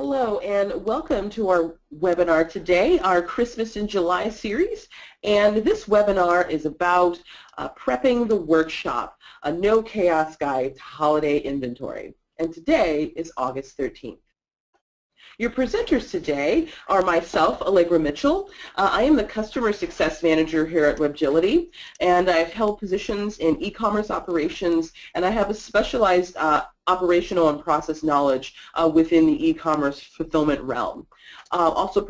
Hello and welcome to our webinar today, our Christmas in July series. And this webinar is about prepping the workshop, a no chaos guide to holiday inventory. And today is August 13th. Your presenters today are myself, Allegra Mitchell. I am the Customer Success Manager here at Webgility, and I've held positions in e-commerce operations, and I have a specialized operational and process knowledge within the e-commerce fulfillment realm. Also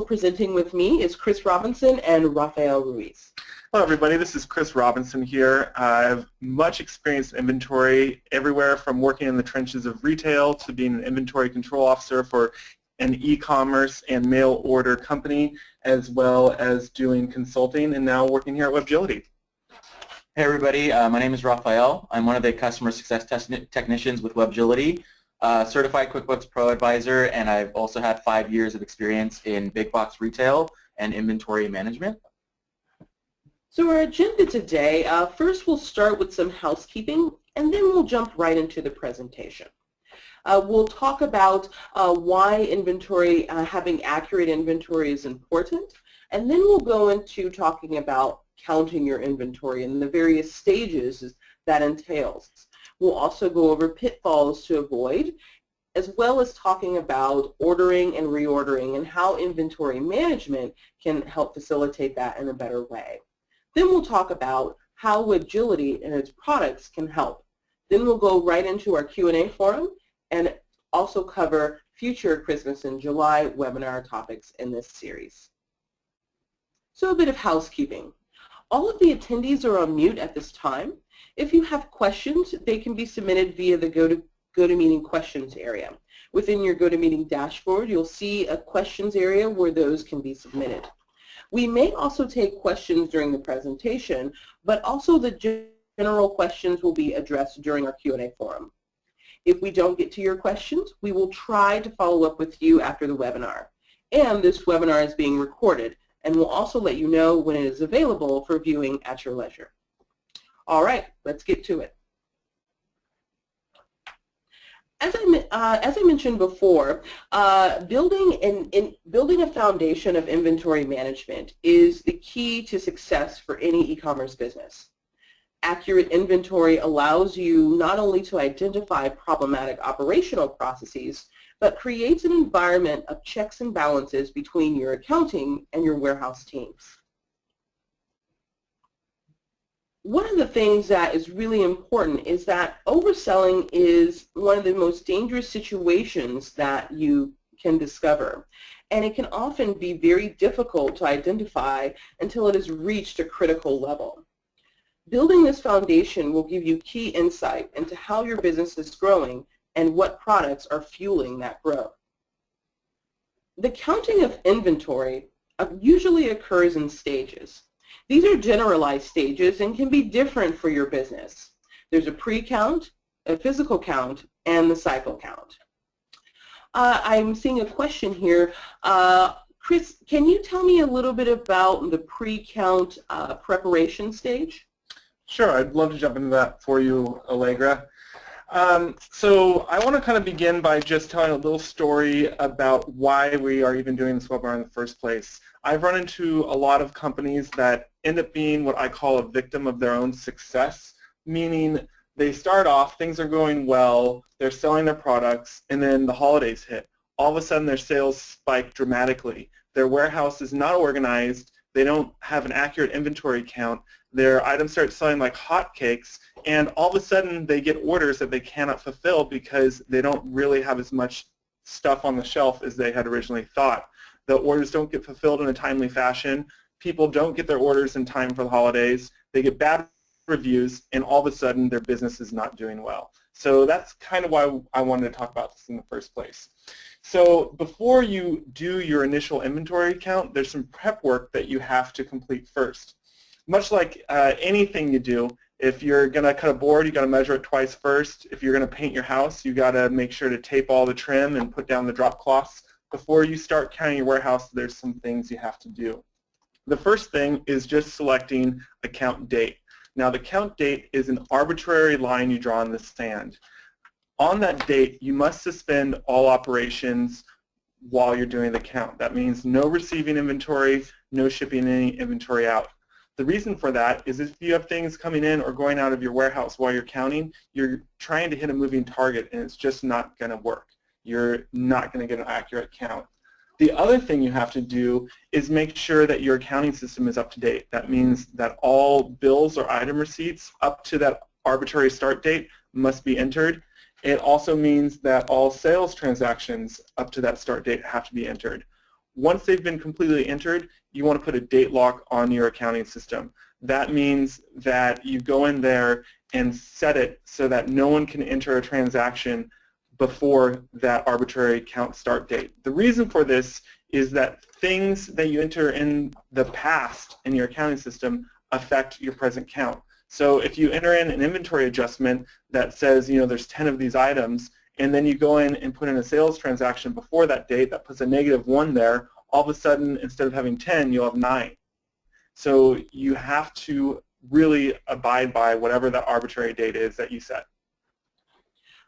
presenting with me is Chris Robinson and Rafael Ruiz. Hello everybody, this is Chris Robinson here. I have much experience in inventory everywhere from working in the trenches of retail to being an inventory control officer for an e-commerce and mail order company, as well as doing consulting and now working here at Webgility. Hey everybody, my name is Rafael. I'm one of the customer success technicians with Webgility, certified QuickBooks Pro advisor, and I've also had 5 years of experience in big box retail and inventory management. So our agenda today, first we'll start with some housekeeping, and then we'll jump right into the presentation. We'll talk about why inventory, having accurate inventory is important, and then we'll go into talking about counting your inventory and the various stages that entails. We'll also go over pitfalls to avoid, as well as talking about ordering and reordering and how inventory management can help facilitate that in a better way. Then we'll talk about how Webgility and its products can help. Then we'll go right into our Q&A forum and also cover future Christmas in July webinar topics in this series. So a bit of housekeeping. All of the attendees are on mute at this time. If you have questions, they can be submitted via the GoToMeeting questions area. Within your GoToMeeting dashboard, you'll see a questions area where those can be submitted. We may also take questions during the presentation, but also the general questions will be addressed during our Q&A forum. If we don't get to your questions, we will try to follow up with you after the webinar. And this webinar is being recorded, and we'll also let you know when it is available for viewing at your leisure. All right, let's get to it. As I mentioned before, building a foundation of inventory management is the key to success for any e-commerce business. Accurate inventory allows you not only to identify problematic operational processes, but creates an environment of checks and balances between your accounting and your warehouse teams. One of the things that is really important is that overselling is one of the most dangerous situations that you can discover, and it can often be very difficult to identify until it has reached a critical level. Building this foundation will give you key insight into how your business is growing and what products are fueling that growth. The counting of inventory usually occurs in stages. These are generalized stages and can be different for your business. There's a pre-count, a physical count, and the cycle count. I'm seeing a question here. Chris, can you tell me a little bit about the pre-count preparation stage? Sure, I'd love to jump into that for you, Allegra. So I want to kind of begin by just telling a little story about why we are even doing this webinar in the first place. I've run into a lot of companies that end up being what I call a victim of their own success, meaning they start off, things are going well, they're selling their products, and then the holidays hit. All of a sudden their sales spike dramatically. Their warehouse is not organized, they don't have an accurate inventory count, their items start selling like hotcakes, and all of a sudden they get orders that they cannot fulfill because they don't really have as much stuff on the shelf as they had originally thought. The orders don't get fulfilled in a timely fashion. People don't get their orders in time for the holidays. They get bad reviews, and all of a sudden their business is not doing well. So that's kind of why I wanted to talk about this in the first place. So before you do your initial inventory count, there's some prep work that you have to complete first. Much like anything you do, if you're going to cut a board, you got to measure it twice first. If you're going to paint your house, you got to make sure to tape all the trim and put down the drop cloths. Before you start counting your warehouse, there's some things you have to do. The first thing is just selecting a count date. Now the count date is an arbitrary line you draw in the sand. On that date, you must suspend all operations while you're doing the count. That means no receiving inventory, no shipping any inventory out. The reason for that is if you have things coming in or going out of your warehouse while you're counting, you're trying to hit a moving target and it's just not going to work. You're not going to get an accurate count. The other thing you have to do is make sure that your accounting system is up to date. That means that all bills or item receipts up to that arbitrary start date must be entered. It also means that all sales transactions up to that start date have to be entered. Once they've been completely entered, you want to put a date lock on your accounting system. That means that you go in there and set it so that no one can enter a transaction before that arbitrary count start date. The reason for this is that things that you enter in the past in your accounting system affect your present count. So if you enter in an inventory adjustment that says, there's 10 of these items, and then you go in and put in a sales transaction before that date that puts a -1 there, all of a sudden, instead of having 10, you'll have 9. So you have to really abide by whatever that arbitrary date is that you set.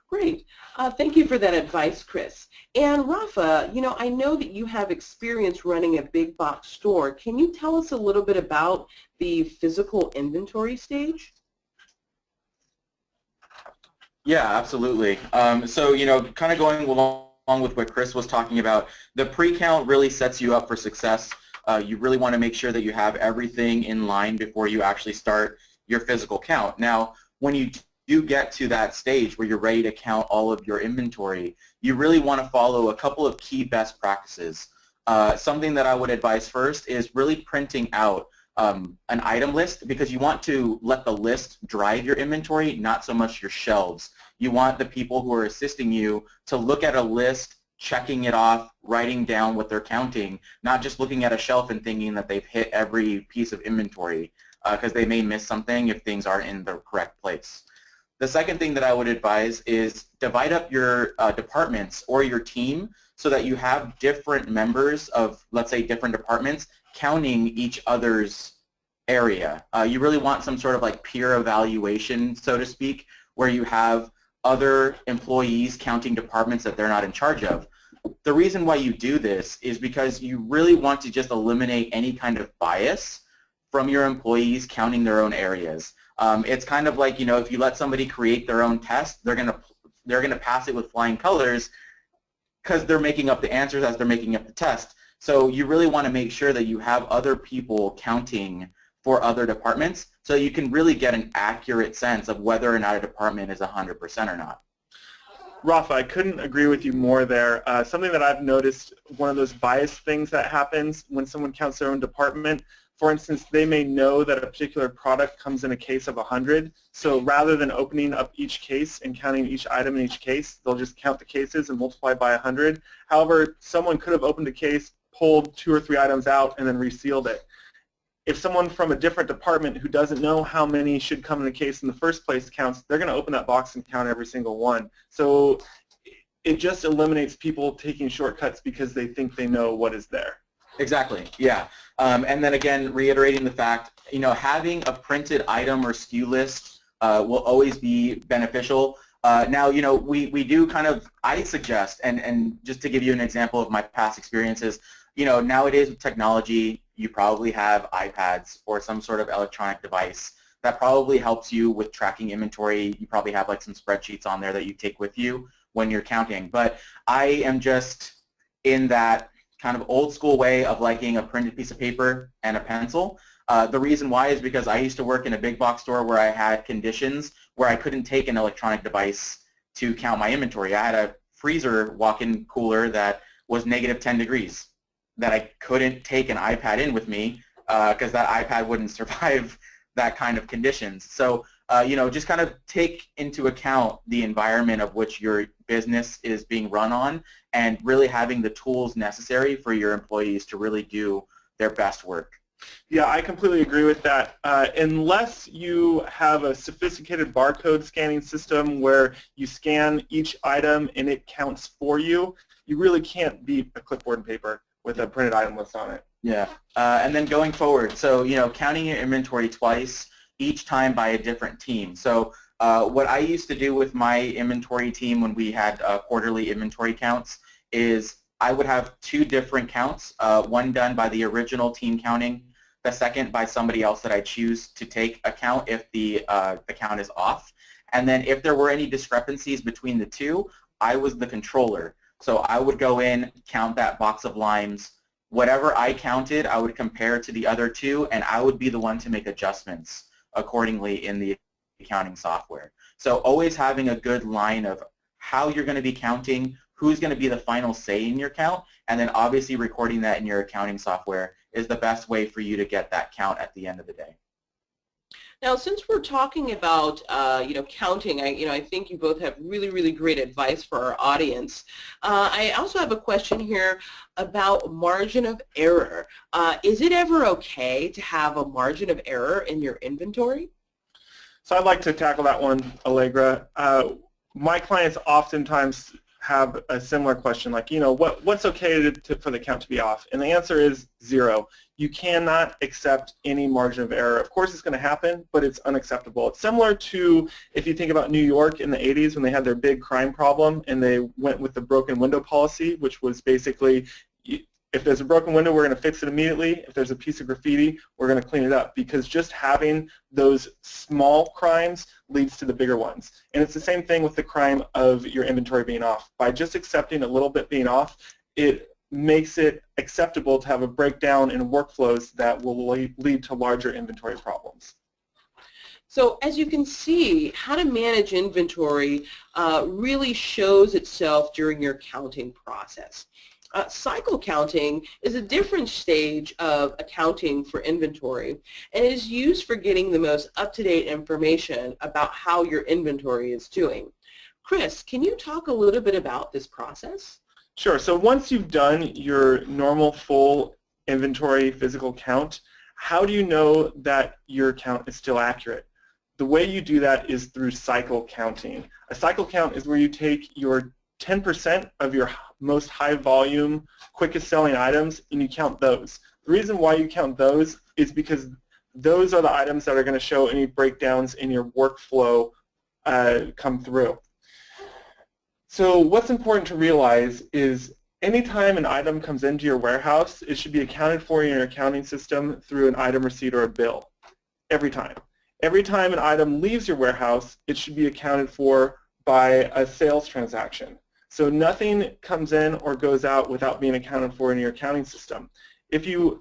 Great. Thank you for that advice, Chris. And Rafa, I know that you have experience running a big box store. Can you tell us a little bit about the physical inventory stage? Yeah, absolutely. So, kind of going along with what Chris was talking about, the pre-count really sets you up for success. You really want to make sure that you have everything in line before you actually start your physical count. Now, when you do get to that stage where you're ready to count all of your inventory, you really want to follow a couple of key best practices. Something that I would advise first is really printing out an item list, because you want to let the list drive your inventory, not so much your shelves. You want the people who are assisting you to look at a list, checking it off, writing down what they're counting, not just looking at a shelf and thinking that they've hit every piece of inventory, because they may miss something if things aren't in the correct place. The second thing that I would advise is divide up your departments or your team so that you have different members of, let's say, different departments counting each other's area. You really want some sort of like peer evaluation, so to speak, where you have other employees counting departments that they're not in charge of. The reason why you do this is because you really want to just eliminate any kind of bias from your employees counting their own areas. It's kind of like, if you let somebody create their own test, they're gonna pass it with flying colors because they're making up the answers as they're making up the test. So you really want to make sure that you have other people counting for other departments so you can really get an accurate sense of whether or not a department is 100% or not. Rafa, I couldn't agree with you more there. Something that I've noticed, one of those bias things that happens when someone counts their own department, for instance, they may know that a particular product comes in a case of 100, so rather than opening up each case and counting each item in each case, they'll just count the cases and multiply by 100. However, someone could have opened a case, pulled 2 or 3 items out, and then resealed it. If someone from a different department who doesn't know how many should come in a case in the first place counts, they're going to open that box and count every single one. So it just eliminates people taking shortcuts because they think they know what is there. Exactly, yeah. And then again, reiterating the fact, having a printed item or SKU list will always be beneficial. Now, we do kind of, I suggest, and just to give you an example of my past experiences, nowadays with technology, you probably have iPads or some sort of electronic device that probably helps you with tracking inventory. You probably have like some spreadsheets on there that you take with you when you're counting. But I am just in that kind of old school way of liking a printed piece of paper and a pencil. The reason why is because I used to work in a big box store where I had conditions where I couldn't take an electronic device to count my inventory. I had a freezer walk-in cooler that was -10 degrees that I couldn't take an iPad in with me because that iPad wouldn't survive that kind of conditions. So, just kind of take into account the environment of which your business is being run on and really having the tools necessary for your employees to really do their best work. Yeah, I completely agree with that. Unless you have a sophisticated barcode scanning system where you scan each item and it counts for you, you really can't beat a clipboard and paper with a printed item list on it. Yeah, and then going forward, so counting your inventory twice, each time by a different team. So What I used to do with my inventory team when we had quarterly inventory counts is I would have two different counts, one done by the original team counting, the second by somebody else that I choose to take a count if the count is off. And then if there were any discrepancies between the two, I was the controller. So I would go in, count that box of limes. Whatever I counted, I would compare to the other two, and I would be the one to make adjustments accordingly in the accounting software. So always having a good line of how you're going to be counting, who's going to be the final say in your count, and then obviously recording that in your accounting software is the best way for you to get that count at the end of the day. Now, since we're talking about counting, I think you both have really, really great advice for our audience. I also have a question here about margin of error. Is it ever okay to have a margin of error in your inventory? So I'd like to tackle that one, Allegra. My clients oftentimes have a similar question, like, what's okay for the count to be off? And the answer is 0. You cannot accept any margin of error. Of course it's going to happen, but it's unacceptable. It's similar to if you think about New York in the 80s when they had their big crime problem and they went with the broken window policy, which was basically, if there's a broken window, we're going to fix it immediately. If there's a piece of graffiti, we're going to clean it up, because just having those small crimes leads to the bigger ones. And it's the same thing with the crime of your inventory being off. By just accepting a little bit being off, it makes it acceptable to have a breakdown in workflows that will lead to larger inventory problems. So as you can see, how to manage inventory really shows itself during your counting process. Cycle counting is a different stage of accounting for inventory and is used for getting the most up-to-date information about how your inventory is doing. Chris, can you talk a little bit about this process? Sure. So once you've done your normal full inventory physical count, how do you know that your count is still accurate? The way you do that is through cycle counting. A cycle count is where you take your 10% of your most high volume, quickest selling items and you count those. The reason why you count those is because those are the items that are going to show any breakdowns in your workflow come through. So what's important to realize is anytime an item comes into your warehouse, it should be accounted for in your accounting system through an item receipt or a bill. Every time. Every time an item leaves your warehouse, it should be accounted for by a sales transaction. So nothing comes in or goes out without being accounted for in your accounting system. If you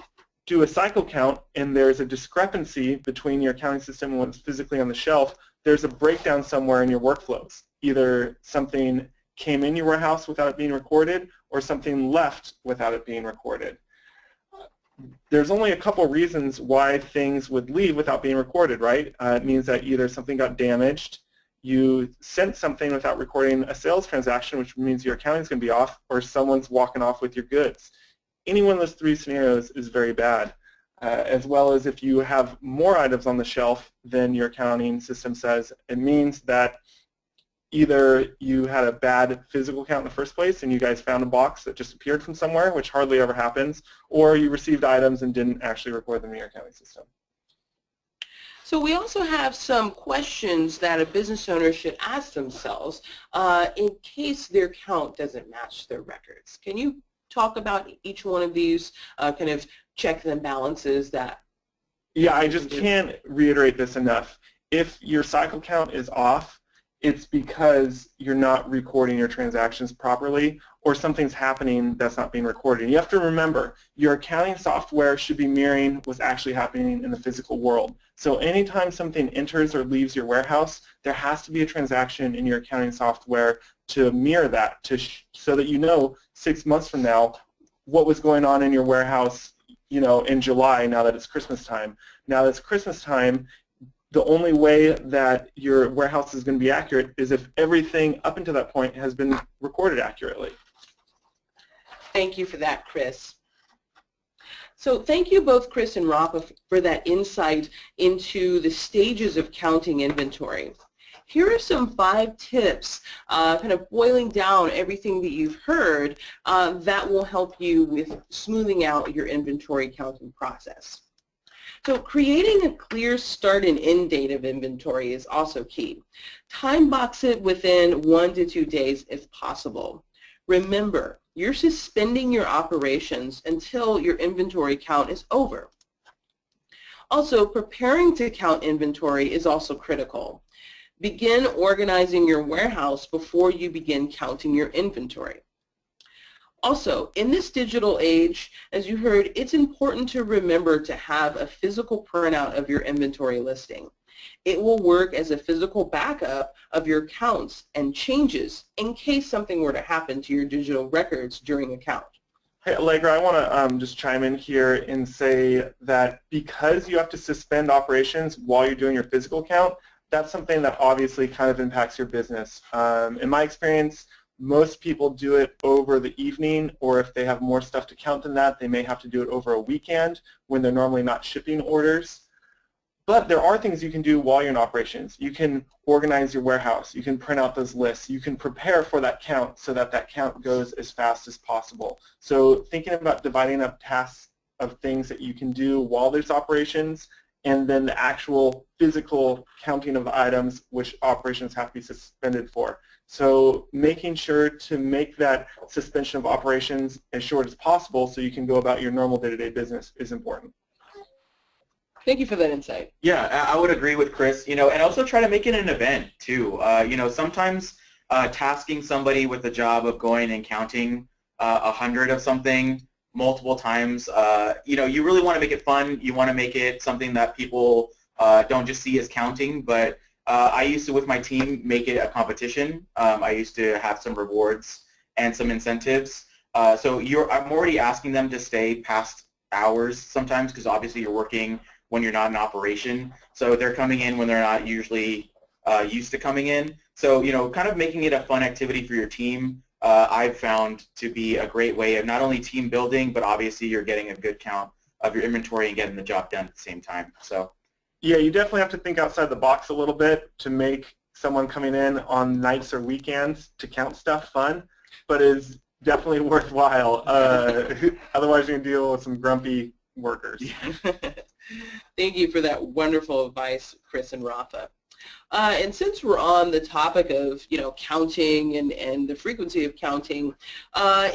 do a cycle count and there's a discrepancy between your accounting system and what's physically on the shelf, there's a breakdown somewhere in your workflows. Either something came in your warehouse without it being recorded or something left without it being recorded. There's only a couple reasons why things would leave without being recorded, right? It means that either something got damaged, you sent something without recording a sales transaction, which means your accounting is going to be off, or someone's walking off with your goods. Any one of those three scenarios is very bad, as well as if you have more items on the shelf than your accounting system says. It means that either you had a bad physical count in the first place and you guys found a box that just appeared from somewhere, which hardly ever happens, or you received items and didn't actually record them in your accounting system. So we also have some questions that a business owner should ask themselves in case their count doesn't match their records. Can you talk about each one of these kind of checks and balances that? Yeah, I just can't reiterate this enough. If your cycle count is off, it's because you're not recording your transactions properly or something's happening that's not being recorded. And you have to remember, your accounting software should be mirroring what's actually happening in the physical world. So anytime something enters or leaves your warehouse, there has to be a transaction in your accounting software to mirror that, so that you know 6 months from now what was going on in your warehouse, in July, now that it's Christmas time. Now that it's Christmas time, the only way that your warehouse is going to be accurate is if everything up until that point has been recorded accurately. Thank you for that, Chris. So thank you both, Chris and Rafa, for that insight into the stages of counting inventory. Here are some 5 tips, kind of boiling down everything that you've heard that will help you with smoothing out your inventory counting process. So creating a clear start and end date of inventory is also key. Time box it within 1 to 2 days if possible. Remember, you're suspending your operations until your inventory count is over. Also, preparing to count inventory is also critical. Begin organizing your warehouse before you begin counting your inventory. Also, in this digital age, as you heard, it's important to remember to have a physical printout of your inventory listing. It will work as a physical backup of your counts and changes in case something were to happen to your digital records during a count. Hey, Allegra, I want to just chime in here and say that because you have to suspend operations while you're doing your physical count, that's something that obviously kind of impacts your business. In my experience, most people do it over the evening, or if they have more stuff to count than that, they may have to do it over a weekend when they're normally not shipping orders. But there are things you can do while you're in operations. You can organize your warehouse. You can print out those lists. You can prepare for that count so that that count goes as fast as possible. So thinking about dividing up tasks of things that you can do while there's operations, and then the actual physical counting of items which operations have to be suspended for. So making sure to make that suspension of operations as short as possible so you can go about your normal day-to-day business is important. Thank you for that insight. Yeah, I would agree with Chris. And also try to make it an event too. Sometimes tasking somebody with the job of going and counting 100 of something multiple times, you really want to make it fun. You want to make it something that people don't just see as counting, but I used to, with my team, make it a competition. I used to have some rewards and some incentives. So I'm already asking them to stay past hours sometimes because obviously you're working when you're not in operation. So they're coming in when they're not usually used to coming in. So, kind of making it a fun activity for your team, I've found to be a great way of not only team building, but obviously you're getting a good count of your inventory and getting the job done at the same time. So. Yeah, you definitely have to think outside the box a little bit to make someone coming in on nights or weekends to count stuff fun, but is definitely worthwhile. Otherwise, you're going to deal with some grumpy workers. Thank you for that wonderful advice, Chris and Rafa. And since we're on the topic of counting and the frequency of counting,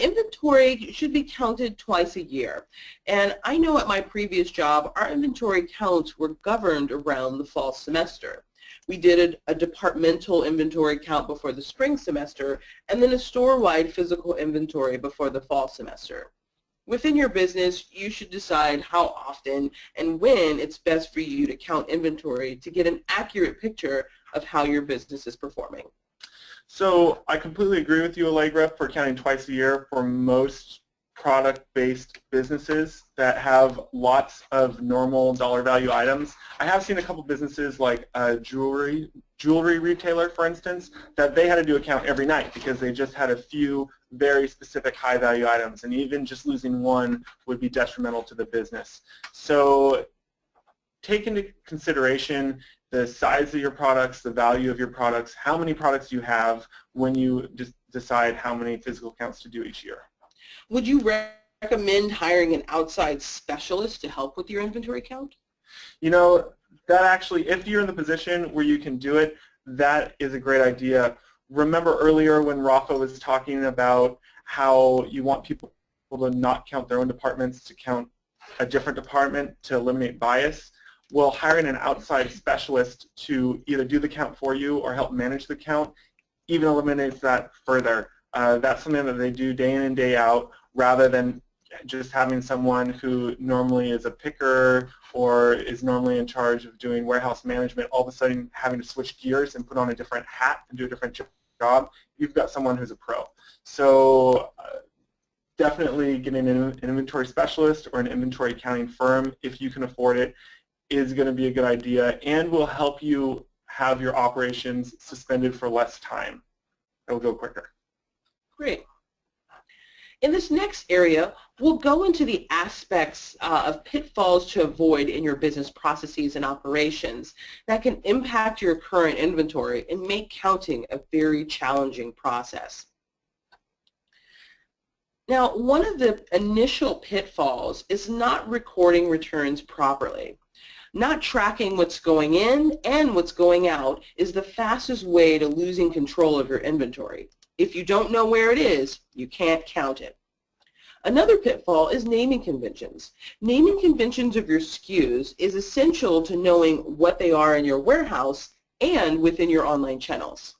inventory should be counted twice a year. And I know at my previous job, our inventory counts were governed around the fall semester. We did a departmental inventory count before the spring semester, and then a store-wide physical inventory before the fall semester. Within your business, you should decide how often and when it's best for you to count inventory to get an accurate picture of how your business is performing. So I completely agree with you, Allegra, for counting twice a year for most product-based businesses that have lots of normal dollar value items. I have seen a couple businesses like a jewelry retailer, for instance, that they had to do a count every night because they just had a few very specific high value items, and even just losing one would be detrimental to the business. So take into consideration the size of your products, the value of your products, how many products you have when you decide how many physical counts to do each year. Would you recommend hiring an outside specialist to help with your inventory count? That actually, if you're in the position where you can do it, that is a great idea. Remember earlier when Rafa was talking about how you want people to not count their own departments, to count a different department to eliminate bias? Well, hiring an outside specialist to either do the count for you or help manage the count even eliminates that further. That's something that they do day in and day out, rather than just having someone who normally is a picker or is normally in charge of doing warehouse management all of a sudden having to switch gears and put on a different hat and do a different job. You've got someone who's a pro. So definitely getting an inventory specialist or an inventory accounting firm, if you can afford it, is going to be a good idea and will help you have your operations suspended for less time. It'll go quicker. Great. In this next area, we'll go into the aspects of pitfalls to avoid in your business processes and operations that can impact your current inventory and make counting a very challenging process. Now, one of the initial pitfalls is not recording returns properly. Not tracking what's going in and what's going out is the fastest way to losing control of your inventory. If you don't know where it is, you can't count it. Another pitfall is naming conventions. Naming conventions of your SKUs is essential to knowing what they are in your warehouse and within your online channels.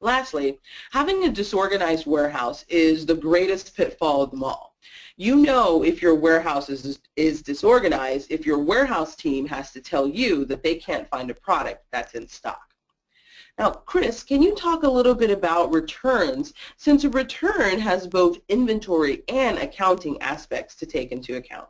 Lastly, having a disorganized warehouse is the greatest pitfall of them all. You know if your warehouse is disorganized if your warehouse team has to tell you that they can't find a product that's in stock. Now, Chris, can you talk a little bit about returns, since a return has both inventory and accounting aspects to take into account?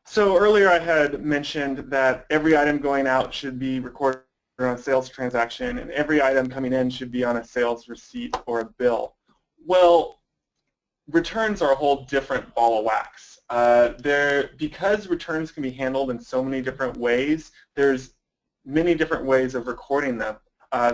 So earlier I had mentioned that every item going out should be recorded on a sales transaction, and every item coming in should be on a sales receipt or a bill. Well, returns are a whole different ball of wax. Because returns can be handled in so many different ways, there's many different ways of recording them.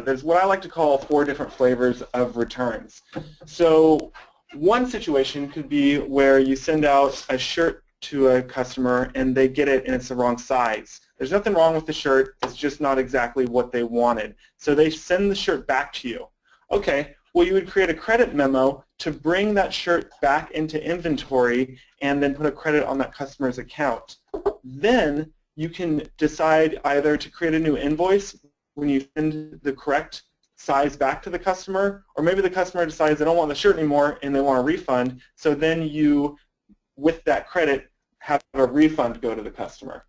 There's what I like to call 4 different flavors of returns. So one situation could be where you send out a shirt to a customer and they get it and it's the wrong size. There's nothing wrong with the shirt, it's just not exactly what they wanted. So they send the shirt back to you. Okay, well you would create a credit memo to bring that shirt back into inventory and then put a credit on that customer's account. Then you can decide either to create a new invoice when you send the correct size back to the customer, or maybe the customer decides they don't want the shirt anymore and they want a refund, so then you, with that credit, have a refund go to the customer.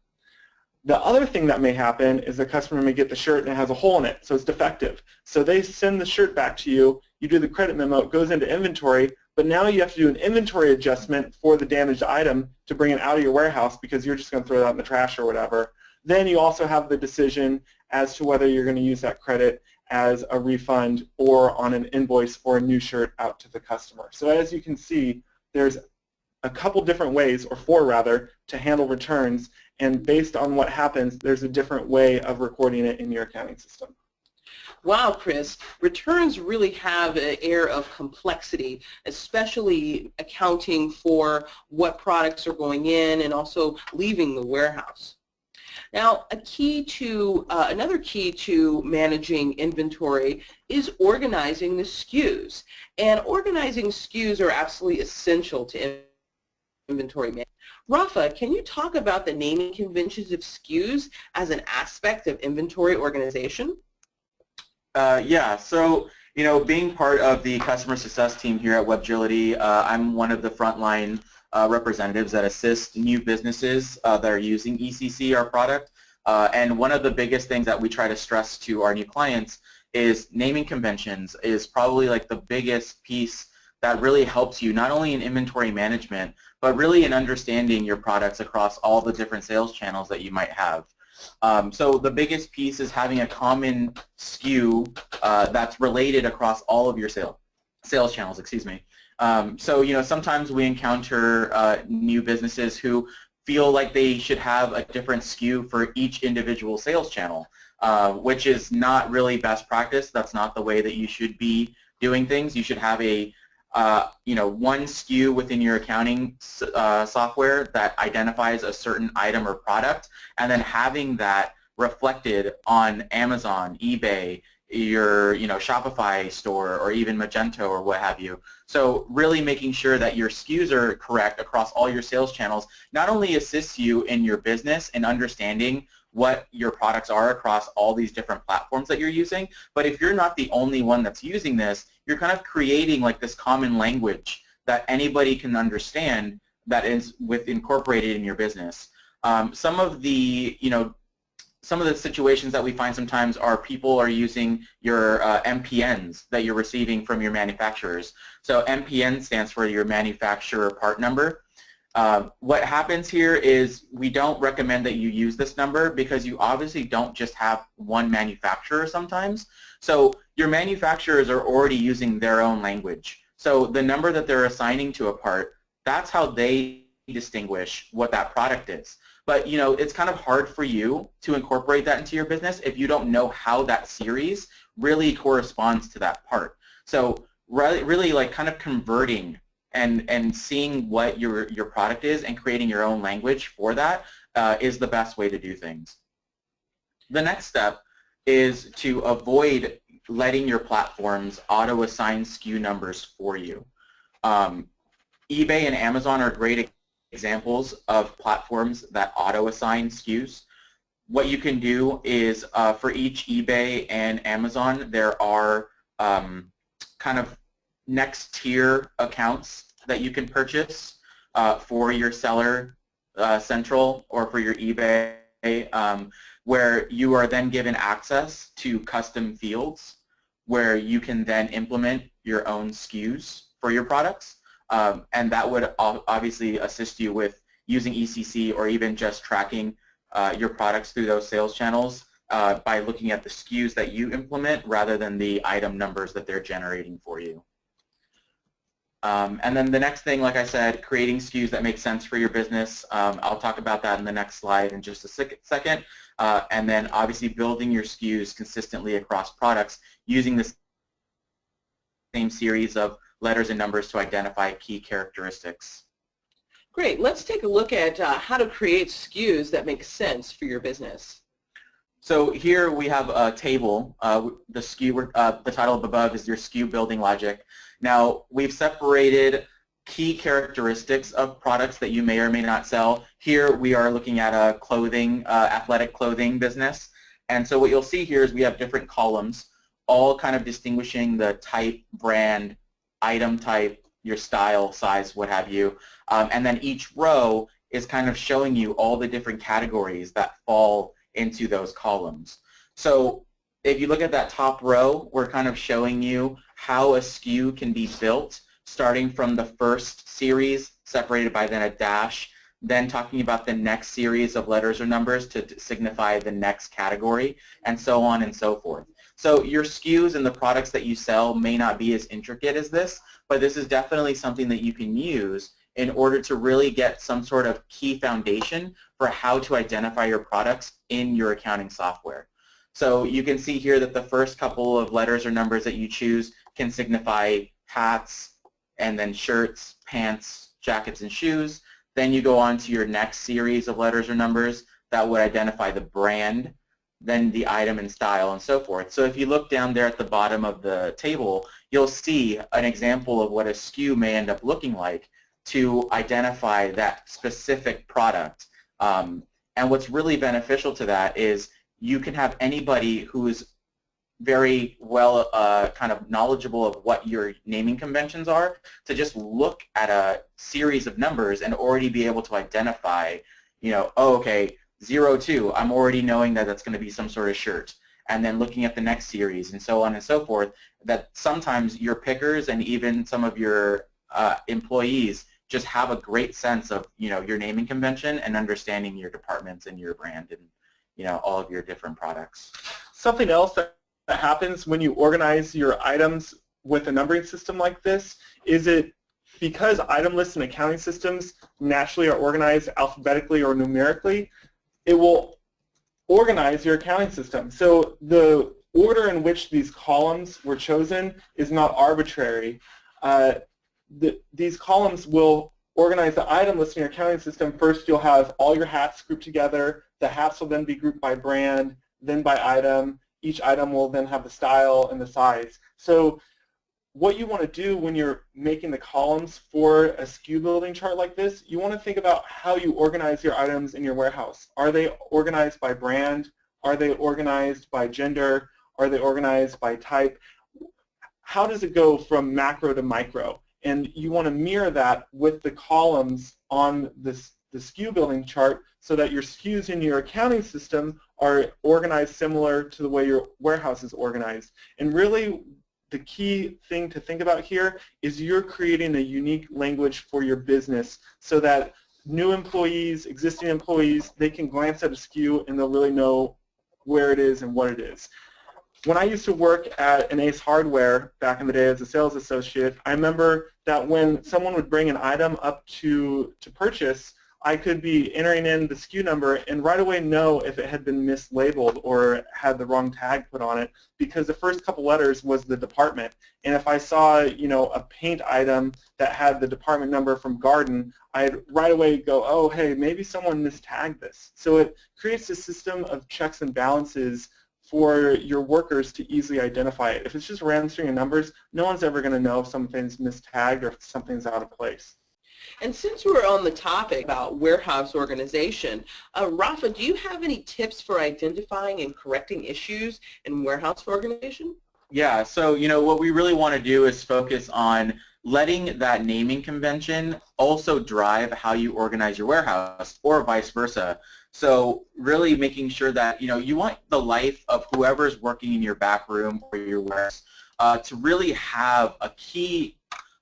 The other thing that may happen is the customer may get the shirt and it has a hole in it, so it's defective. So they send the shirt back to you, you do the credit memo, it goes into inventory, but now you have to do an inventory adjustment for the damaged item to bring it out of your warehouse because you're just going to throw that in the trash or whatever. Then you also have the decision as to whether you're going to use that credit as a refund or on an invoice for a new shirt out to the customer. So as you can see, there's a couple different ways, or 4 rather, to handle returns, and based on what happens, there's a different way of recording it in your accounting system. Wow, Chris, returns really have an air of complexity, especially accounting for what products are going in and also leaving the warehouse. Now, another key to managing inventory is organizing the SKUs. And organizing SKUs are absolutely essential to inventory management. Rafa, can you talk about the naming conventions of SKUs as an aspect of inventory organization? Yeah, so being part of the customer success team here at WebGility, I'm one of the frontline representatives that assist new businesses that are using ECC, our product. And one of the biggest things that we try to stress to our new clients is naming conventions is probably like the biggest piece that really helps you not only in inventory management, but really in understanding your products across all the different sales channels that you might have. So the biggest piece is having a common SKU that's related across all of your sales channels, excuse me. So sometimes we encounter new businesses who feel like they should have a different SKU for each individual sales channel, which is not really best practice. That's not the way that you should be doing things. You should have a one SKU within your accounting software that identifies a certain item or product, and then having that reflected on Amazon, eBay, your Shopify store, or even Magento or what have you. So really making sure that your SKUs are correct across all your sales channels not only assists you in your business and understanding what your products are across all these different platforms that you're using, but if you're not the only one that's using this, you're kind of creating like this common language that anybody can understand that is incorporated in your business. Some of the situations that we find sometimes are people are using your MPNs that you're receiving from your manufacturers. So MPN stands for your manufacturer part number. What happens here is we don't recommend that you use this number because you obviously don't just have one manufacturer sometimes. So your manufacturers are already using their own language. So the number that they're assigning to a part, that's how they distinguish what that product is. But it's kind of hard for you to incorporate that into your business if you don't know how that series really corresponds to that part. So really like kind of converting and seeing what your product is and creating your own language for that is the best way to do things. The next step is to avoid letting your platforms auto-assign SKU numbers for you. eBay and Amazon are great examples of platforms that auto-assign SKUs. What you can do is for each eBay and Amazon, there are kind of next tier accounts that you can purchase for your Seller Central or for your eBay, where you are then given access to custom fields where you can then implement your own SKUs for your products. And that would obviously assist you with using ECC or even just tracking your products through those sales channels by looking at the SKUs that you implement rather than the item numbers that they're generating for you. And then the next thing, like I said, creating SKUs that make sense for your business. I'll talk about that in the next slide in just a second. And then obviously building your SKUs consistently across products using the same series of letters and numbers to identify key characteristics. Great. Let's take a look at how to create SKUs that make sense for your business. So here we have a table. The title up above is your SKU building logic. Now we've separated key characteristics of products that you may or may not sell. Here we are looking at a clothing, athletic clothing business. And so what you'll see here is we have different columns, all kind of distinguishing the type, brand, item type, your style, size, what have you. And then each row is kind of showing you all the different categories that fall into those columns. So if you look at that top row, we're kind of showing you how a SKU can be built, starting from the first series separated by then a dash, then talking about the next series of letters or numbers to signify the next category, and so on and so forth. So your SKUs and the products that you sell may not be as intricate as this, but this is definitely something that you can use in order to really get some sort of key foundation for how to identify your products in your accounting software. So you can see here that the first couple of letters or numbers that you choose can signify hats, and then shirts, pants, jackets, and shoes. Then you go on to your next series of letters or numbers that would identify the brand, then the item and style, and so forth. So if you look down there at the bottom of the table, you'll see an example of what a SKU may end up looking like to identify that specific product. And what's really beneficial to that is you can have anybody who is very well kind of knowledgeable of what your naming conventions are to just look at a series of numbers and already be able to identify, you know, oh, okay, 02, I'm already knowing that that's going to be some sort of shirt. And then looking at the next series and so on and so forth, that sometimes your pickers and even some of your employees just have a great sense of, you know, your naming convention and understanding your departments and your brand and, you know, all of your different products. Something else that happens when you organize your items with a numbering system like this is because item lists and accounting systems naturally are organized alphabetically or numerically, it will organize your accounting system. So the order in which these columns were chosen is not arbitrary. These columns will organize the item list in your accounting system. First, you'll have all your hats grouped together. The hats will then be grouped by brand, then by item. Each item will then have the style and the size. So what you want to do when you're making the columns for a SKU building chart like this, you want to think about how you organize your items in your warehouse. Are they organized by brand? Are they organized by gender? Are they organized by type? How does it go from macro to micro? And you want to mirror that with the columns on the SKU building chart so that your SKUs in your accounting system are organized similar to the way your warehouse is organized. And really, the key thing to think about here is you're creating a unique language for your business so that new employees, existing employees, they can glance at a SKU and they'll really know where it is and what it is. When I used to work at an Ace Hardware back in the day as a sales associate, I remember that when someone would bring an item up to purchase, I could be entering in the SKU number and right away know if it had been mislabeled or had the wrong tag put on it, because the first couple letters was the department. And if I saw, a paint item that had the department number from garden, I'd right away go, oh, hey, maybe someone mistagged this. So it creates a system of checks and balances for your workers to easily identify it. If it's just a random string of numbers, no one's ever going to know if something's mistagged or if something's out of place. And since we're on the topic about warehouse organization, Rafa, do you have any tips for identifying and correcting issues in warehouse organization? Yeah, so what we really want to do is focus on letting that naming convention also drive how you organize your warehouse, or vice versa. So really making sure that you want the life of whoever's working in your back room or your warehouse to really have a key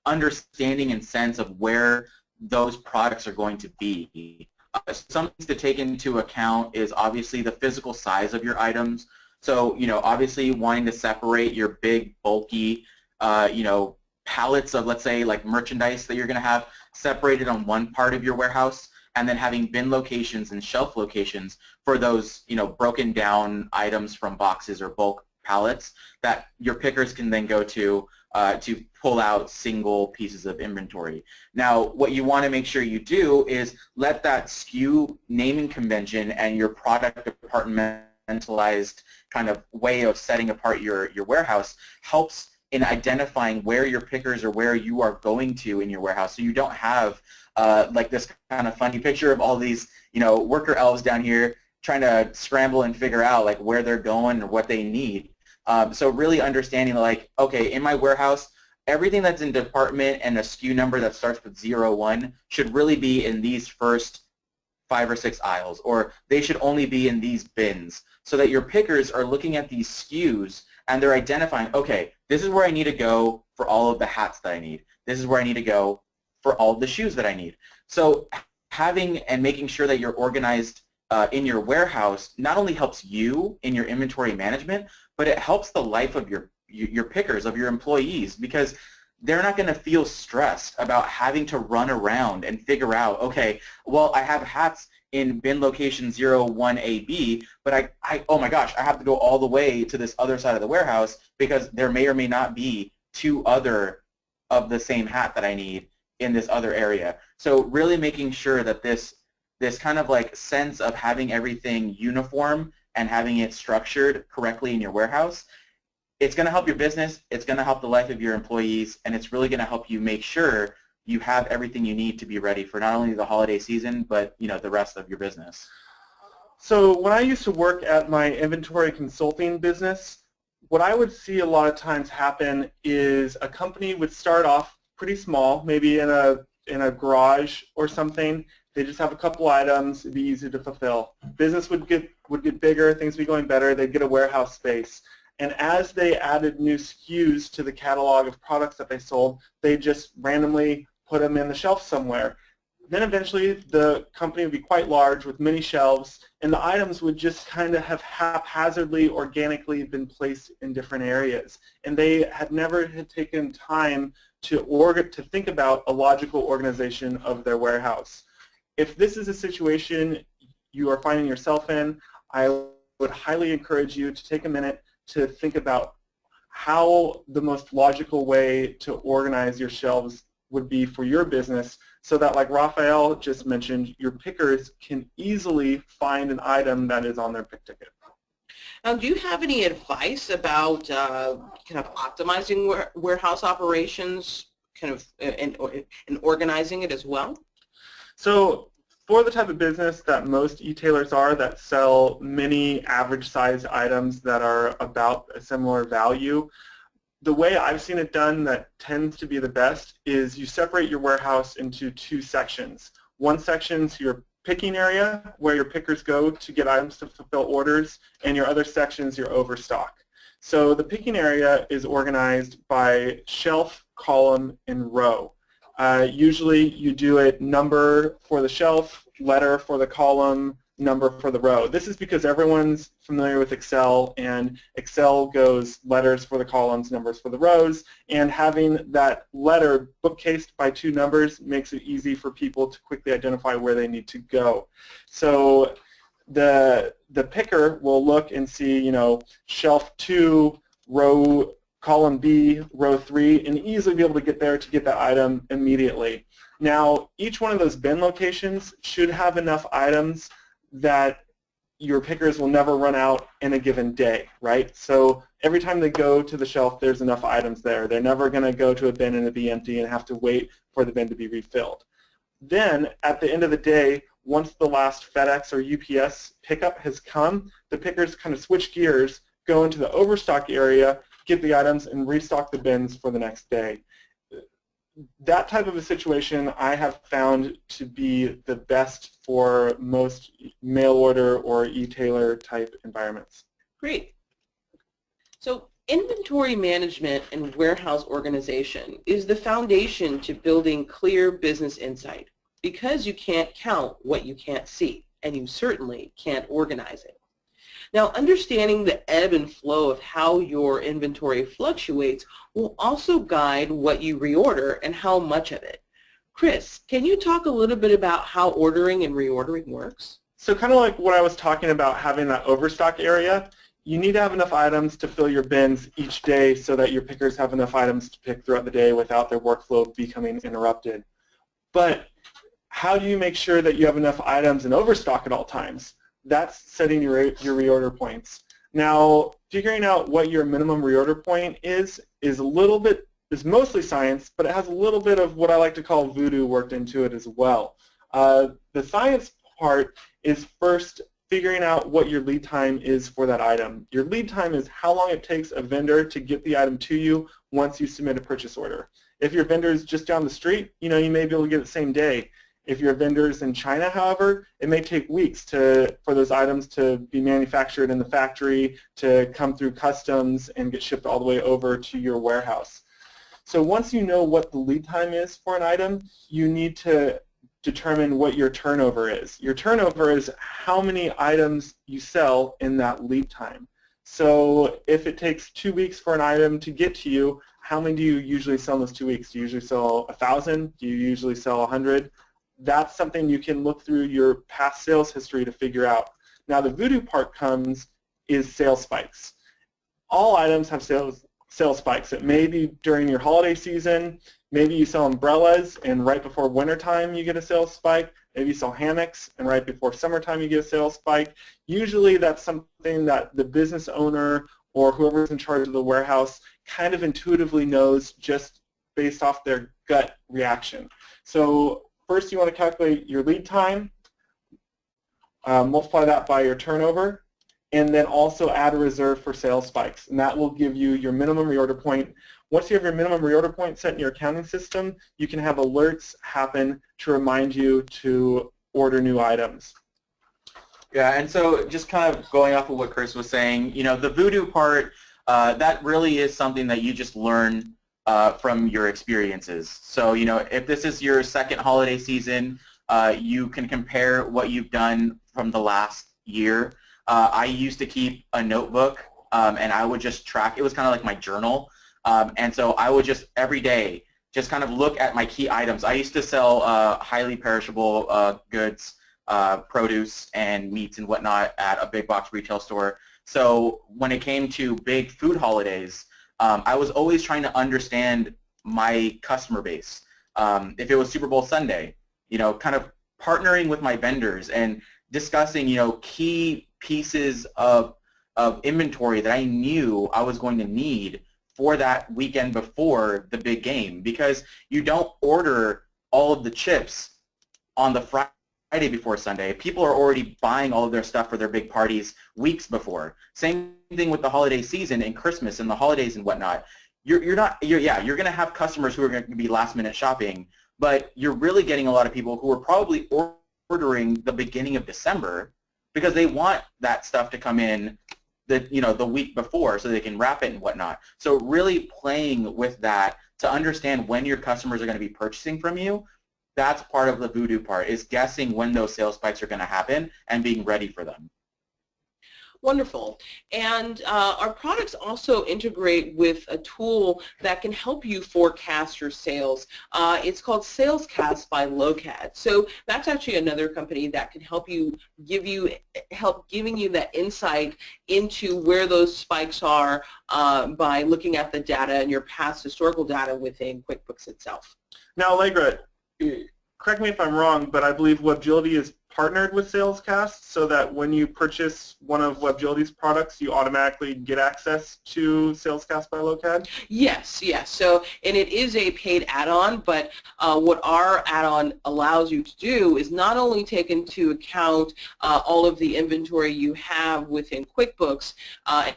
understanding and sense of where those products are going to be. Some things to take into account is obviously the physical size of your items. So, obviously wanting to separate your big, bulky, pallets of, let's say, like merchandise that you're going to have separated on one part of your warehouse, and then having bin locations and shelf locations for those, broken down items from boxes or bulk pallets that your pickers can then go to pull out single pieces of inventory. Now, what you want to make sure you do is let that SKU naming convention and your product departmentalized kind of way of setting apart your warehouse helps in identifying where your pickers or where you are going to in your warehouse, so you don't have like this kind of funny picture of all these worker elves down here trying to scramble and figure out like where they're going or what they need. So really understanding like, okay, in my warehouse, everything that's in department and a SKU number that starts with 01 should really be in these first 5 or 6 aisles, or they should only be in these bins, so that your pickers are looking at these SKUs and they're identifying, okay, this is where I need to go for all of the hats that I need. This is where I need to go for all of the shoes that I need. So having and making sure that you're organized in your warehouse not only helps you in your inventory management, but it helps the life of your pickers, of your employees, because they're not going to feel stressed about having to run around and figure out, okay, well, I have hats in bin location 01AB, but oh my gosh, I have to go all the way to this other side of the warehouse because there may or may not be 2 other of the same hat that I need in this other area. So really making sure that this kind of like sense of having everything uniform and having it structured correctly in your warehouse, it's going to help your business, it's going to help the life of your employees, and it's really going to help you make sure you have everything you need to be ready for not only the holiday season, but the rest of your business. So when I used to work at my inventory consulting business, what I would see a lot of times happen is a company would start off pretty small, maybe in a garage or something. They just have a couple items. It'd be easy to fulfill. Business would get bigger. Things would be going better. They'd get a warehouse space. And as they added new SKUs to the catalog of products that they sold, they just randomly put them in the shelf somewhere. Then eventually the company would be quite large with many shelves, and the items would just kind of have haphazardly, organically been placed in different areas. And they had never taken time to think about a logical organization of their warehouse. If this is a situation you are finding yourself in, I would highly encourage you to take a minute to think about how the most logical way to organize your shelves would be for your business, so that, like Raphael just mentioned, your pickers can easily find an item that is on their pick ticket. Now, do you have any advice about kind of optimizing warehouse operations, kind of, and organizing it as well? So for the type of business that most e-tailers are, that sell many average-sized items that are about a similar value, the way I've seen it done that tends to be the best is you separate your warehouse into 2 sections. One section is your picking area, where your pickers go to get items to fulfill orders, and your other section is your overstock. So the picking area is organized by shelf, column, and row. Usually you do it number for the shelf, letter for the column, number for the row. This is because everyone's familiar with Excel, and Excel goes letters for the columns, numbers for the rows, and having that letter bookcased by 2 numbers makes it easy for people to quickly identify where they need to go. So the picker will look and see, shelf 2, column B, row 3, and easily be able to get there to get that item immediately. Now, each one of those bin locations should have enough items that your pickers will never run out in a given day, right? So every time they go to the shelf, there's enough items there. They're never going to go to a bin and it be empty and have to wait for the bin to be refilled. Then, at the end of the day, once the last FedEx or UPS pickup has come, the pickers kind of switch gears, go into the overstock area, get the items, and restock the bins for the next day. That type of a situation I have found to be the best for most mail order or e-tailer type environments. Great. So inventory management and warehouse organization is the foundation to building clear business insight, because you can't count what you can't see, and you certainly can't organize it. Now, understanding the ebb and flow of how your inventory fluctuates will also guide what you reorder and how much of it. Chris, can you talk a little bit about how ordering and reordering works? So kind of like what I was talking about, having that overstock area, you need to have enough items to fill your bins each day so that your pickers have enough items to pick throughout the day without their workflow becoming interrupted. But how do you make sure that you have enough items in overstock at all times? That's setting your reorder points. Now, figuring out what your minimum reorder point is mostly science, but it has a little bit of what I like to call voodoo worked into it as well. The science part is first figuring out what your lead time is for that item. Your lead time is how long it takes a vendor to get the item to you once you submit a purchase order. If your vendor is just down the street, you may be able to get it same day. If your vendor is in China, however, it may take weeks for those items to be manufactured in the factory, to come through customs and get shipped all the way over to your warehouse. So once you know what the lead time is for an item, you need to determine what your turnover is. Your turnover is how many items you sell in that lead time. So if it takes 2 weeks for an item to get to you, how many do you usually sell in those 2 weeks? Do you usually sell 1,000? Do you usually sell 100? That's something you can look through your past sales history to figure out. Now the voodoo part is sales spikes. All items have sales spikes. It may be during your holiday season. Maybe you sell umbrellas and right before wintertime you get a sales spike. Maybe you sell hammocks and right before summertime you get a sales spike. Usually that's something that the business owner or whoever's in charge of the warehouse kind of intuitively knows just based off their gut reaction. So first, you want to calculate your lead time, multiply that by your turnover, and then also add a reserve for sales spikes. And that will give you your minimum reorder point. Once you have your minimum reorder point set in your accounting system, you can have alerts happen to remind you to order new items. Yeah, and so just kind of going off of what Chris was saying, the voodoo part, that really is something that you just learn from your experiences. So, if this is your second holiday season, you can compare what you've done from the last year. I used to keep a notebook, and I would just track. It was kind of like my journal. And so I would just every day just kind of look at my key items. I used to sell highly perishable goods, produce and meats and whatnot at a big box retail store. So when it came to big food holidays, I was always trying to understand my customer base. If it was Super Bowl Sunday, kind of partnering with my vendors and discussing, key pieces of inventory that I knew I was going to need for that weekend before the big game, because you don't order all of the chips on the Friday before Sunday. People are already buying all of their stuff for their big parties weeks before. Same thing with the holiday season and Christmas and the holidays and whatnot. You're going to have customers who are going to be last-minute shopping, but you're really getting a lot of people who are probably ordering the beginning of December because they want that stuff to come in the week before so they can wrap it and whatnot. So really playing with that to understand when your customers are going to be purchasing from you, that's part of the voodoo part, is guessing when those sales spikes are going to happen and being ready for them. Wonderful. And our products also integrate with a tool that can help you forecast your sales. It's called SalesCast by Locad. So that's actually another company that can help giving you that insight into where those spikes are by looking at the data and your past historical data within QuickBooks itself. Now, Allegra, correct me if I'm wrong, but I believe WebGility is partnered with SalesCast so that when you purchase one of WebGility's products, you automatically get access to SalesCast by Locad? Yes, yes. So, and it is a paid add-on, but what our add-on allows you to do is not only take into account all of the inventory you have within QuickBooks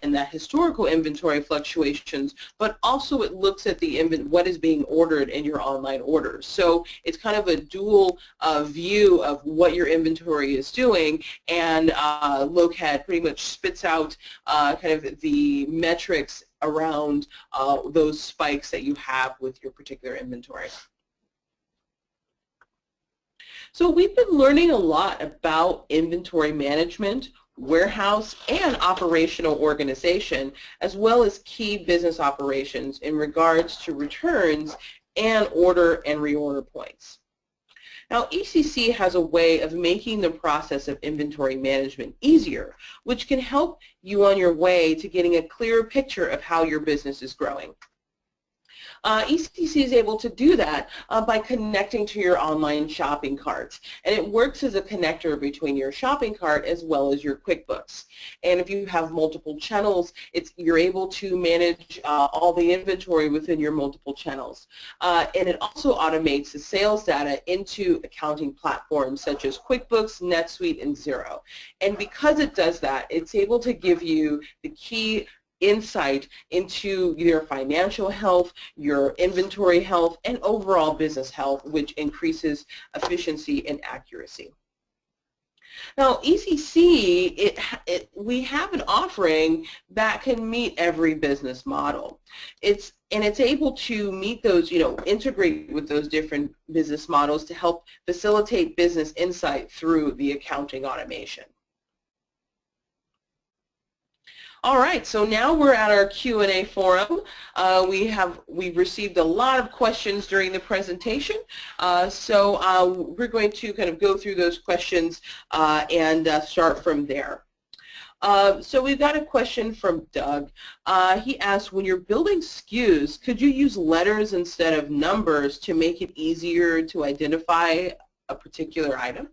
and that historical inventory fluctuations, but also it looks at the what is being ordered in your online orders. So it's kind of a dual view of what your inventory is doing, and Locad pretty much spits out kind of the metrics around those spikes that you have with your particular inventory. So we've been learning a lot about inventory management, warehouse, and operational organization, as well as key business operations in regards to returns and order and reorder points. Now, ECC has a way of making the process of inventory management easier, which can help you on your way to getting a clearer picture of how your business is growing. ECC is able to do that by connecting to your online shopping cart, and it works as a connector between your shopping cart as well as your QuickBooks. And if you have multiple channels, you're able to manage all the inventory within your multiple channels. And it also automates the sales data into accounting platforms such as QuickBooks, NetSuite, and Xero. And because it does that, it's able to give you the key insight into your financial health, your inventory health, and overall business health, which increases efficiency and accuracy. Now, ECC, we have an offering that can meet every business model. It's able to meet those, integrate with those different business models to help facilitate business insight through the accounting automation. All right, so now we're at our Q&A forum. We've received a lot of questions during the presentation, so we're going to kind of go through those questions and start from there. So we've got a question from Doug. He asked, when you're building SKUs, could you use letters instead of numbers to make it easier to identify a particular item?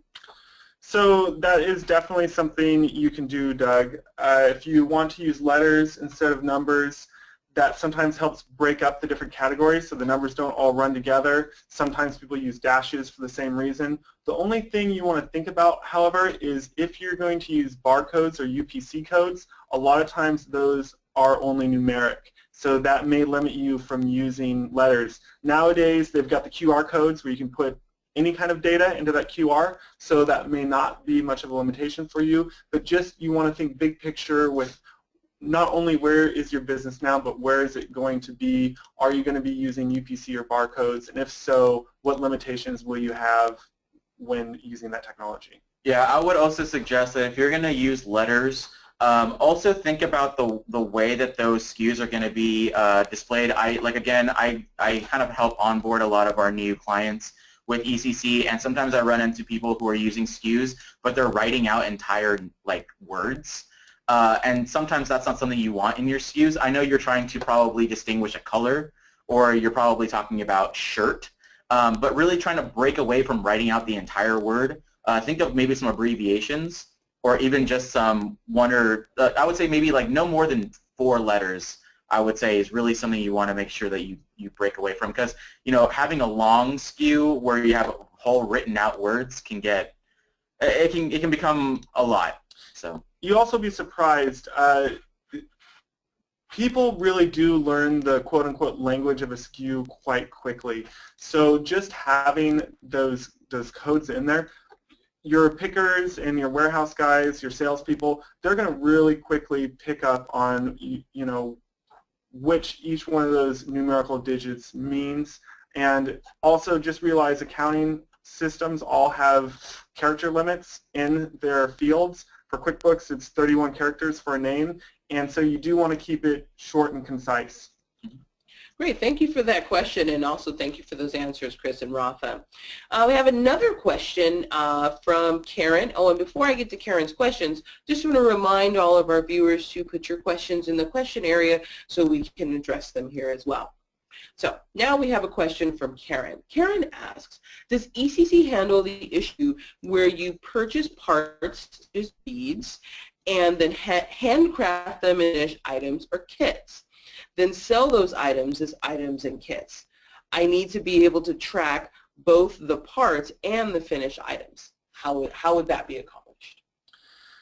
So that is definitely something you can do, Doug. If you want to use letters instead of numbers, that sometimes helps break up the different categories so the numbers don't all run together. Sometimes people use dashes for the same reason. The only thing you want to think about, however, is if you're going to use barcodes or UPC codes, a lot of times those are only numeric. So that may limit you from using letters. Nowadays, they've got the QR codes where you can put any kind of data into that QR, so that may not be much of a limitation for you, but just you want to think big picture with not only where is your business now, but where is it going to be? Are you going to be using UPC or barcodes? And if so, what limitations will you have when using that technology? Yeah, I would also suggest that if you're going to use letters, also think about the way that those SKUs are going to be displayed. I kind of help onboard a lot of our new clients with ECC, and sometimes I run into people who are using SKUs, but they're writing out entire words. And sometimes that's not something you want in your SKUs. I know you're trying to probably distinguish a color, or you're probably talking about shirt, but really trying to break away from writing out the entire word. Think of maybe some abbreviations, or even just some I would say maybe no more than 4 letters, I would say, is really something you want to make sure that you break away from, because having a long SKU where you have whole written out words can become a lot. So you'll also be surprised. People really do learn the quote-unquote language of a SKU quite quickly. So just having those codes in there, your pickers and your warehouse guys, your salespeople, they're going to really quickly pick up on which each one of those numerical digits means. And also just realize accounting systems all have character limits in their fields. For QuickBooks, it's 31 characters for a name, and so you do want to keep it short and concise. Great, thank you for that question, and also thank you for those answers, Chris and Rafa. We have another question from Karen. Oh, and before I get to Karen's questions, just want to remind all of our viewers to put your questions in the question area so we can address them here as well. So now we have a question from Karen. Karen asks, does ECC handle the issue where you purchase parts, just beads, and then handcraft them in finished items or kits, then sell those items as items and kits? I need to be able to track both the parts and the finished items. How would that be accomplished?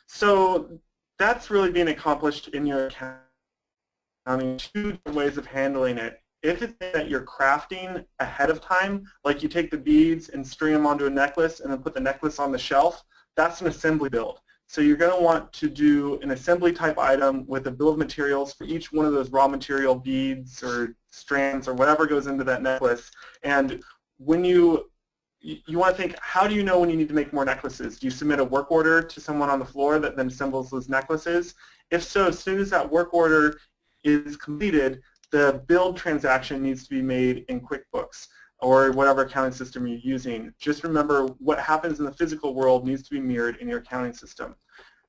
So that's really being accomplished in your accounting. Two different ways of handling it. If it's that you're crafting ahead of time, like you take the beads and string them onto a necklace and then put the necklace on the shelf, that's an assembly build. So you're going to want to do an assembly type item with a bill of materials for each one of those raw material beads or strands or whatever goes into that necklace. And when you want to think, how do you know when you need to make more necklaces? Do you submit a work order to someone on the floor that then assembles those necklaces? If so, as soon as that work order is completed, the build transaction needs to be made in QuickBooks or whatever accounting system you're using. Just remember, what happens in the physical world needs to be mirrored in your accounting system.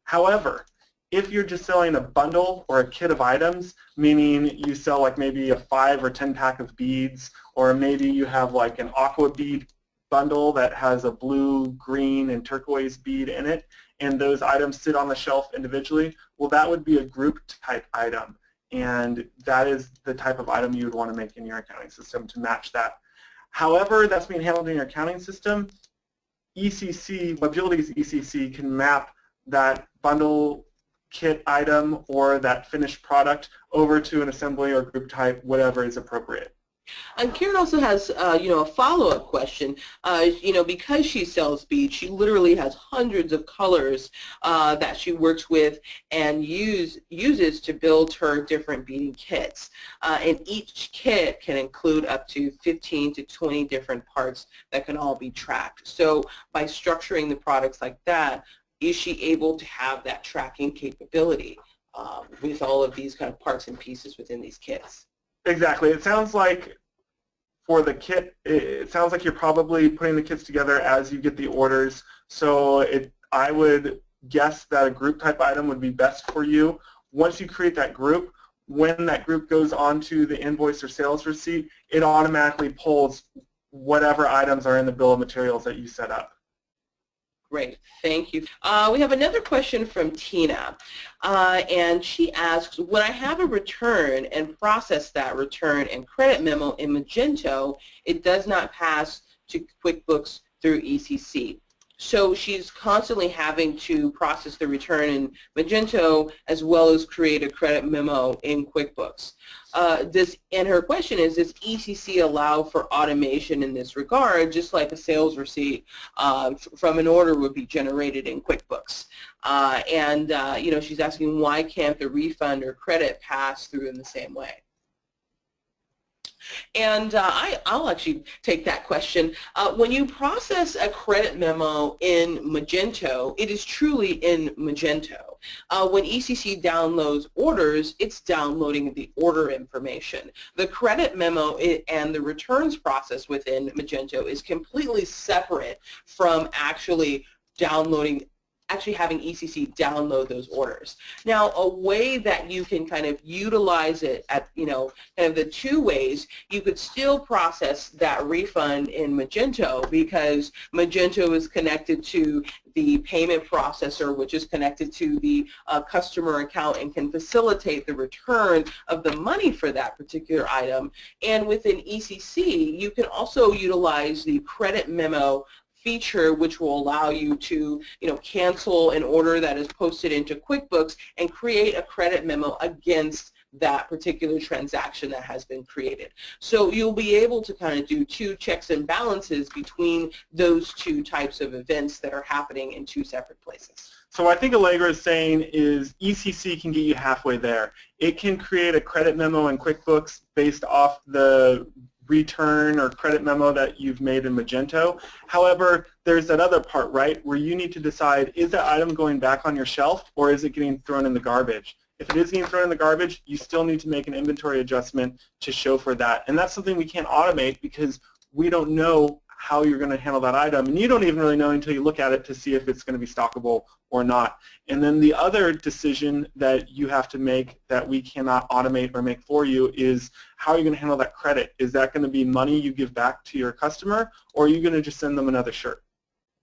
However, if you're just selling a bundle or a kit of items, meaning you sell like maybe a 5 or 10 pack of beads, or maybe you have like an aqua bead bundle that has a blue, green, and turquoise bead in it, and those items sit on the shelf individually, well, that would be a group type item. And that is the type of item you would want to make in your accounting system to match that. However, that's being handled in your accounting system. ECC, WebGility's ECC can map that bundle kit item or that finished product over to an assembly or group type, whatever is appropriate. And Karen also has, a follow-up question. Because she sells beads, she literally has hundreds of colors that she works with and uses to build her different beading kits. And each kit can include up to 15 to 20 different parts that can all be tracked. So by structuring the products like that, is she able to have that tracking capability with all of these kind of parts and pieces within these kits? Exactly. It sounds like for the kit, it sounds like you're probably putting the kits together as you get the orders. So I would guess that a group type item would be best for you. Once you create that group, when that group goes onto the invoice or sales receipt, it automatically pulls whatever items are in the bill of materials that you set up. Great, thank you. We have another question from Tina, and she asks, when I have a return and process that return and credit memo in Magento, it does not pass to QuickBooks through ECC. So she's constantly having to process the return in Magento as well as create a credit memo in QuickBooks. And her question is, does ECC allow for automation in this regard, just like a sales receipt from an order would be generated in QuickBooks? She's asking, why can't the refund or credit pass through in the same way? And I'll actually take that question. When you process a credit memo in Magento, it is truly in Magento. When ECC downloads orders, it's downloading the order information. The credit memo and the returns process within Magento is completely separate from actually having ECC download those orders. Now, a way that you can kind of utilize it at, kind of the two ways, you could still process that refund in Magento because Magento is connected to the payment processor, which is connected to the customer account and can facilitate the return of the money for that particular item. And within ECC, you can also utilize the credit memo feature, which will allow you to cancel an order that is posted into QuickBooks and create a credit memo against that particular transaction that has been created. So you'll be able to kind of do two checks and balances between those two types of events that are happening in two separate places. So what I think Allegra is saying is ECC can get you halfway there. It can create a credit memo in QuickBooks based off the return or credit memo that you've made in Magento. However, there's that other part, right, where you need to decide, is that item going back on your shelf or is it getting thrown in the garbage? If it is getting thrown in the garbage, you still need to make an inventory adjustment to show for that. And that's something we can't automate because we don't know how you're going to handle that item. And you don't even really know until you look at it to see if it's going to be stockable or not. And then the other decision that you have to make that we cannot automate or make for you is how are you going to handle that credit? Is that going to be money you give back to your customer, or are you going to just send them another shirt?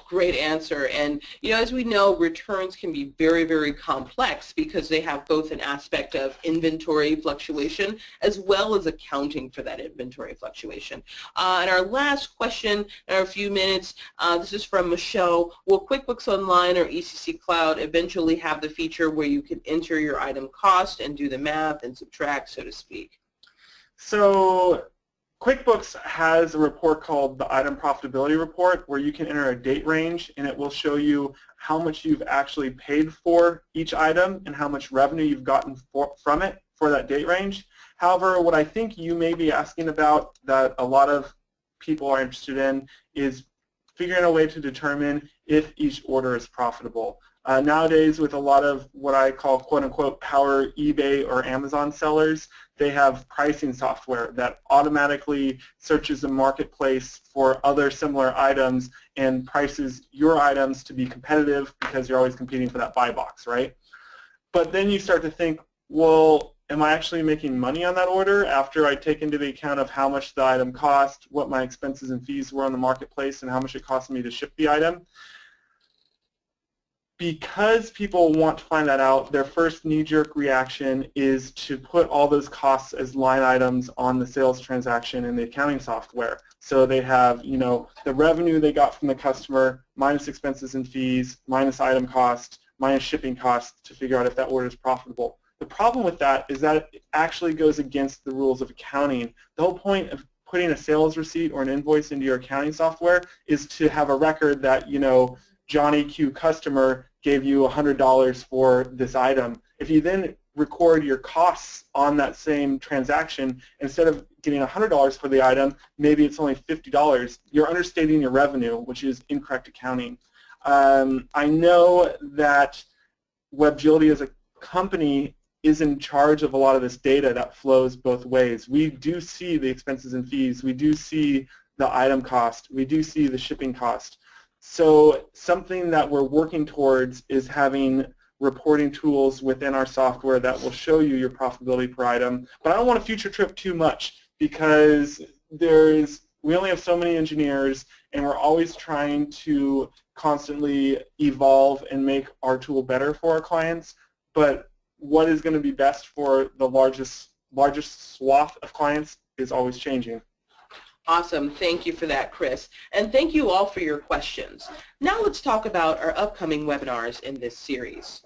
Great answer. And as we know, returns can be very, very complex because they have both an aspect of inventory fluctuation as well as accounting for that inventory fluctuation. And our last question in our few minutes, this is from Michelle. Will QuickBooks Online or ECC Cloud eventually have the feature where you can enter your item cost and do the math and subtract, so to speak? So QuickBooks has a report called the Item Profitability Report where you can enter a date range and it will show you how much you've actually paid for each item and how much revenue you've gotten from it for that date range. However, what I think you may be asking about that a lot of people are interested in is figuring a way to determine if each order is profitable. Nowadays, with a lot of what I call quote-unquote power eBay or Amazon sellers, they have pricing software that automatically searches the marketplace for other similar items and prices your items to be competitive because you're always competing for that buy box, right? But then you start to think, well, am I actually making money on that order after I take into the account of how much the item cost, what my expenses and fees were on the marketplace, and how much it cost me to ship the item? Because people want to find that out, their first knee-jerk reaction is to put all those costs as line items on the sales transaction in the accounting software. So they have, the revenue they got from the customer minus expenses and fees, minus item cost, minus shipping costs to figure out if that order is profitable. The problem with that is that it actually goes against the rules of accounting. The whole point of putting a sales receipt or an invoice into your accounting software is to have a record that, Johnny Q customer gave you $100 for this item. If you then record your costs on that same transaction, instead of getting $100 for the item, maybe it's only $50. You're understating your revenue, which is incorrect accounting. I know that WebGility as a company is in charge of a lot of this data that flows both ways. We do see the expenses and fees. We do see the item cost. We do see the shipping cost. So something that we're working towards is having reporting tools within our software that will show you your profitability per item. But I don't want to future trip too much because we only have so many engineers and we're always trying to constantly evolve and make our tool better for our clients. But what is going to be best for the largest swath of clients is always changing. Awesome. Thank you for that, Chris. And thank you all for your questions. Now let's talk about our upcoming webinars in this series.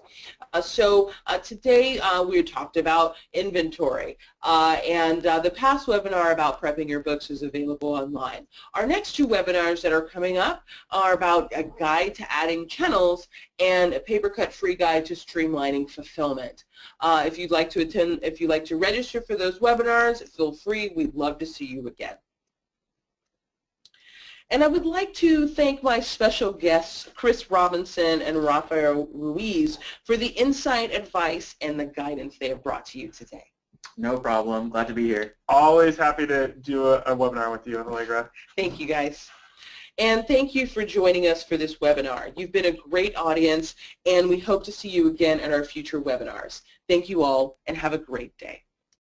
Today we talked about inventory, and the past webinar about prepping your books is available online. Our next two webinars that are coming up are about a guide to adding channels and a paper-cut free guide to streamlining fulfillment. If you'd like to attend, if you'd like to register for those webinars, feel free. We'd love to see you again. And I would like to thank my special guests, Chris Robinson and Rafael Ruiz, for the insight, advice, and the guidance they have brought to you today. No problem. Glad to be here. Always happy to do a webinar with you, Allegra. Thank you, guys. And thank you for joining us for this webinar. You've been a great audience, and we hope to see you again at our future webinars. Thank you all, and have a great day.